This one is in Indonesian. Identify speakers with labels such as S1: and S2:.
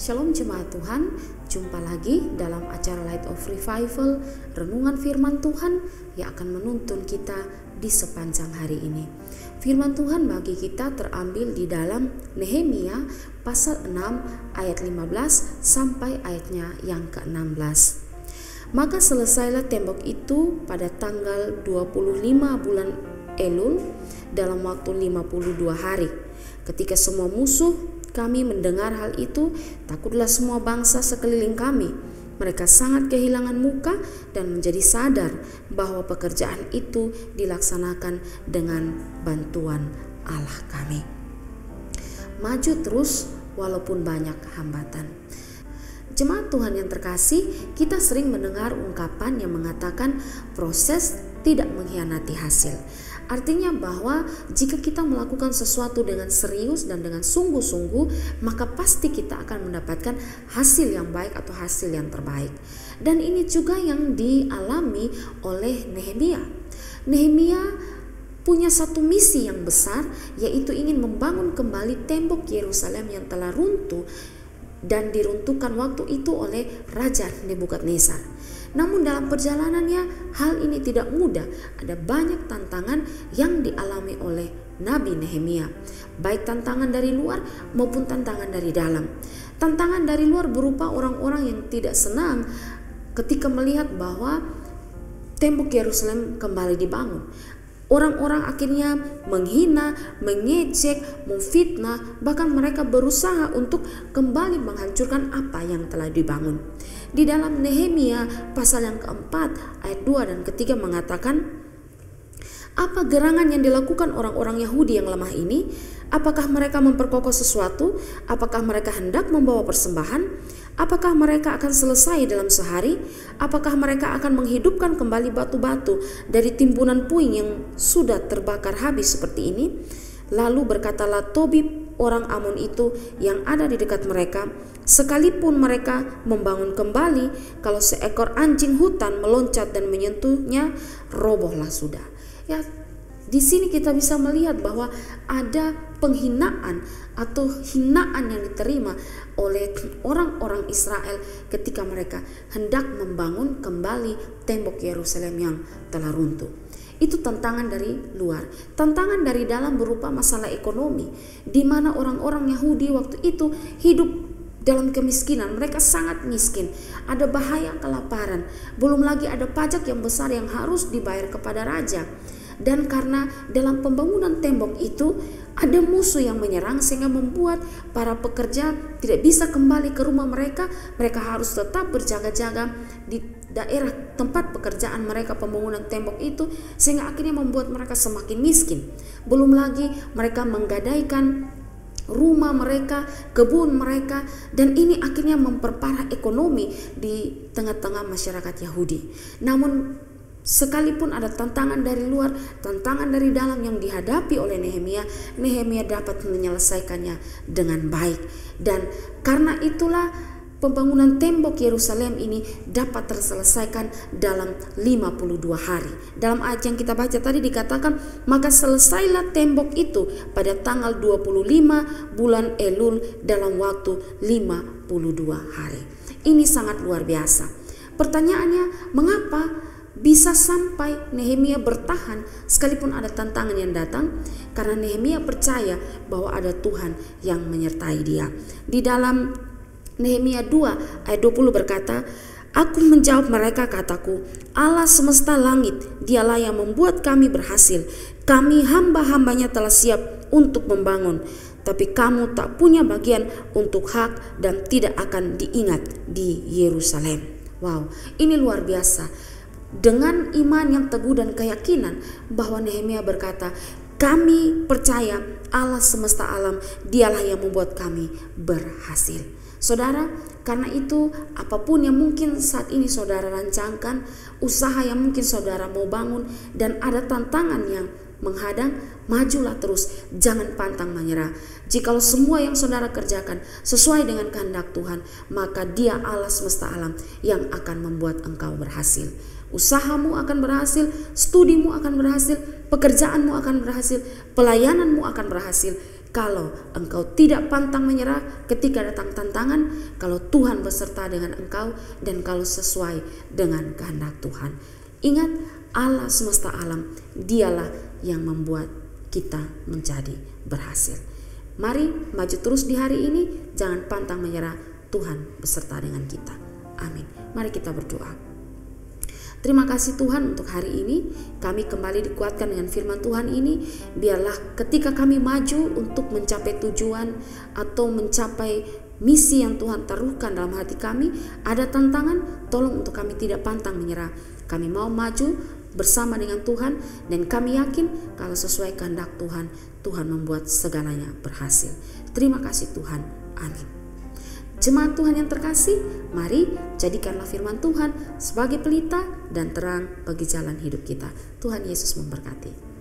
S1: Shalom jemaat Tuhan, jumpa lagi dalam acara Light of Revival, renungan firman Tuhan yang akan menuntun kita di sepanjang hari ini. Firman Tuhan bagi kita terambil di dalam Nehemia pasal 6 ayat 15 sampai ayatnya yang ke-16. Maka selesailah tembok itu pada tanggal 25 bulan Elul dalam waktu 52 hari. Ketika semua musuh kami mendengar hal itu, takutlah semua bangsa sekeliling kami. Mereka sangat kehilangan muka dan menjadi sadar bahwa pekerjaan itu dilaksanakan dengan bantuan Allah kami. Maju terus walaupun banyak hambatan. Jemaat Tuhan yang terkasih, kita sering mendengar ungkapan yang mengatakan proses tidak mengkhianati hasil. Artinya bahwa jika kita melakukan sesuatu dengan serius dan dengan sungguh-sungguh, maka pasti kita akan mendapatkan hasil yang baik atau hasil yang terbaik. Dan ini juga yang dialami oleh Nehemia. Nehemia punya satu misi yang besar, yaitu ingin membangun kembali tembok Yerusalem yang telah runtuh dan diruntuhkan waktu itu oleh Raja Nebukadnezar. Namun dalam perjalanannya hal ini tidak mudah. Ada banyak tantangan yang dialami oleh Nabi Nehemia, baik tantangan dari luar maupun tantangan dari dalam. Tantangan dari luar berupa orang-orang yang tidak senang ketika melihat bahwa tembok Yerusalem kembali dibangun. Orang-orang akhirnya menghina, mengejek, memfitnah, bahkan mereka berusaha untuk kembali menghancurkan apa yang telah dibangun. Di dalam Nehemia pasal yang keempat ayat 2 dan ketiga mengatakan, apa gerangan yang dilakukan orang-orang Yahudi yang lemah ini? Apakah mereka memperkokoh sesuatu? Apakah mereka hendak membawa persembahan? Apakah mereka akan selesai dalam sehari? Apakah mereka akan menghidupkan kembali batu-batu dari timbunan puing yang sudah terbakar habis seperti ini? Lalu berkatalah Tobib orang Amon itu yang ada di dekat mereka, sekalipun mereka membangun kembali, kalau seekor anjing hutan meloncat dan menyentuhnya, robohlah sudah. Ya, di sini kita bisa melihat bahwa ada penghinaan atau hinaan yang diterima oleh orang-orang Israel ketika mereka hendak membangun kembali tembok Yerusalem yang telah runtuh. Itu tantangan dari luar. Tantangan dari dalam berupa masalah ekonomi, di mana orang-orang Yahudi waktu itu hidup dalam kemiskinan. Mereka sangat miskin, ada bahaya kelaparan, belum lagi ada pajak yang besar yang harus dibayar kepada raja. Dan karena dalam pembangunan tembok itu ada musuh yang menyerang, sehingga membuat para pekerja tidak bisa kembali ke rumah mereka. Mereka harus tetap berjaga-jaga di daerah tempat pekerjaan mereka pembangunan tembok itu, sehingga akhirnya membuat mereka semakin miskin. Belum lagi mereka menggadaikan rumah mereka, kebun mereka, dan ini akhirnya memperparah ekonomi di tengah-tengah masyarakat Yahudi. Namun sekalipun ada tantangan dari luar, tantangan dari dalam yang dihadapi oleh Nehemia, Nehemia dapat menyelesaikannya dengan baik. Dan karena itulah pembangunan tembok Yerusalem ini dapat terselesaikan dalam 52 hari. Dalam ayat yang kita baca tadi dikatakan, maka selesailah tembok itu pada tanggal 25 bulan Elul dalam waktu 52 hari. Ini sangat luar biasa. Pertanyaannya, mengapa bisa sampai Nehemia bertahan sekalipun ada tantangan yang datang? Karena Nehemia percaya bahwa ada Tuhan yang menyertai dia. Di dalam Nehemia 2 ayat 20 berkata, aku menjawab mereka, kataku, Allah semesta langit, dialah yang membuat kami berhasil. Kami hamba-hambanya telah siap untuk membangun, tapi kamu tak punya bagian untuk hak dan tidak akan diingat di Yerusalem. Wow, ini luar biasa. Dengan iman yang teguh dan keyakinan bahwa Nehemia berkata, kami percaya Allah semesta alam, dialah yang membuat kami berhasil. Saudara, karena itu apapun yang mungkin saat ini saudara rancangkan, usaha yang mungkin saudara mau bangun, dan ada tantangan yang menghadang, majulah terus, jangan pantang menyerah. Jikalau semua yang saudara kerjakan sesuai dengan kehendak Tuhan, maka Dia Allah semesta alam yang akan membuat engkau berhasil. Usahamu akan berhasil, studimu akan berhasil, pekerjaanmu akan berhasil, pelayananmu akan berhasil. Kalau engkau tidak pantang menyerah ketika datang tantangan, kalau Tuhan beserta dengan engkau dan kalau sesuai dengan kehendak Tuhan. Ingat, Allah semesta alam, dialah yang membuat kita menjadi berhasil. Mari maju terus di hari ini, jangan pantang menyerah, Tuhan beserta dengan kita. Amin. Mari kita berdoa. Terima kasih Tuhan untuk hari ini. Kami kembali dikuatkan dengan firman Tuhan ini. Biarlah ketika kami maju untuk mencapai tujuan atau mencapai misi yang Tuhan taruhkan dalam hati kami, ada tantangan, tolong untuk kami tidak pantang menyerah. Kami mau maju bersama dengan Tuhan dan kami yakin kalau sesuai kehendak Tuhan, Tuhan membuat segalanya berhasil. Terima kasih Tuhan. Amin. Jemaat Tuhan yang terkasih, mari jadikanlah firman Tuhan sebagai pelita dan terang bagi jalan hidup kita. Tuhan Yesus memberkati.